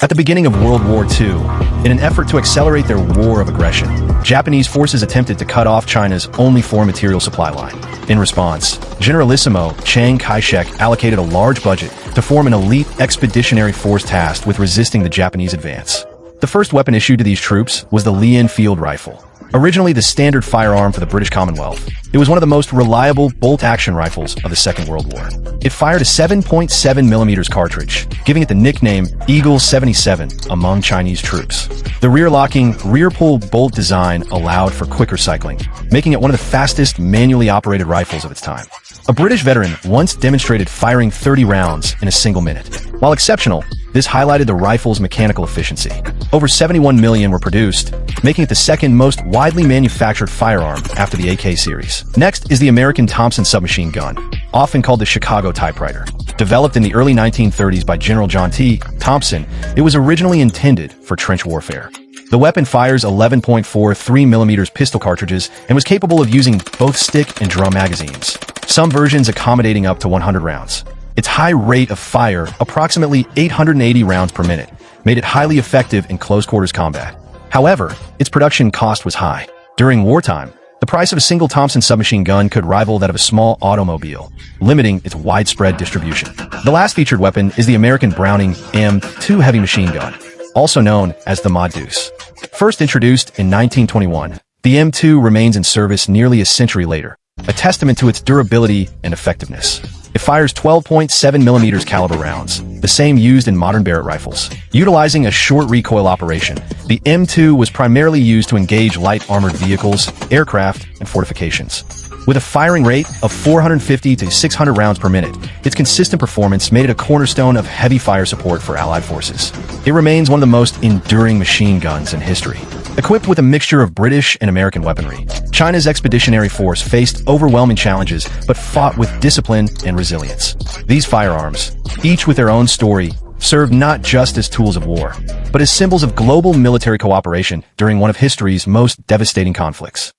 At the beginning of World War II, in an effort to accelerate their war of aggression, Japanese forces attempted to cut off China's only foreign material supply line. In response, Generalissimo Chiang Kai-shek allocated a large budget to form an elite expeditionary force tasked with resisting the Japanese advance. The first weapon issued to these troops was the Lee-Enfield rifle. Originally the standard firearm for the British Commonwealth, it was one of the most reliable bolt-action rifles of the Second World War. It fired a 7.7mm cartridge, giving it the nickname Eagle 77 among Chinese troops. The rear-locking, rear-pull bolt design allowed for quicker cycling, making it one of the fastest manually operated rifles of its time. A British veteran once demonstrated firing 30 rounds in a single minute. While exceptional, this highlighted the rifle's mechanical efficiency. Over 71 million were produced, making it the second most widely manufactured firearm after the AK series. Next is the American Thompson submachine gun, often called the Chicago typewriter. Developed in the early 1930s by General John T. Thompson, it was originally intended for trench warfare. The weapon fires 11.43mm pistol cartridges and was capable of using both stick and drum magazines, some versions accommodating up to 100 rounds. Its high rate of fire, approximately 880 rounds per minute, made it highly effective in close-quarters combat. However, its production cost was high. During wartime, the price of a single Thompson submachine gun could rival that of a small automobile, limiting its widespread distribution. The last featured weapon is the American Browning M2 heavy machine gun, also known as the Mod Deuce. First introduced in 1921, the M2 remains in service nearly a century later, a testament to its durability and effectiveness. It fires 12.7mm caliber rounds, the same used in modern Barrett rifles. Utilizing a short recoil operation, the M2 was primarily used to engage light armored vehicles, aircraft, and fortifications. With a firing rate of 450 to 600 rounds per minute, its consistent performance made it a cornerstone of heavy fire support for Allied forces. It remains one of the most enduring machine guns in history. Equipped with a mixture of British and American weaponry, China's expeditionary force faced overwhelming challenges but fought with discipline and resilience. These firearms, each with their own story, served not just as tools of war, but as symbols of global military cooperation during one of history's most devastating conflicts.